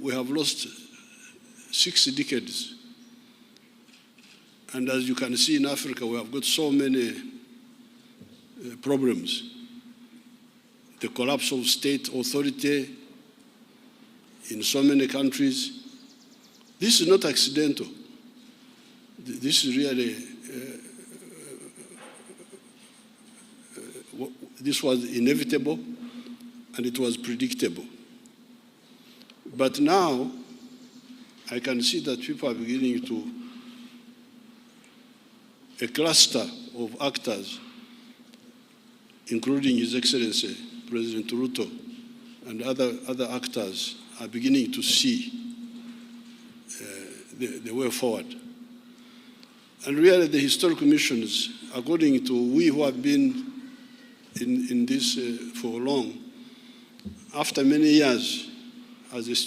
we have lost 6 decades. And as you can see in Africa, we have got so many problems. The collapse of state authority in so many countries. This is not accidental. This is really, this was inevitable and it was predictable. But now, I can see that people are beginning to, a cluster of actors, including His Excellency President Ruto and other actors, are beginning to see the way forward. And really the historical missions, according to we who have been in this for long, after many years as a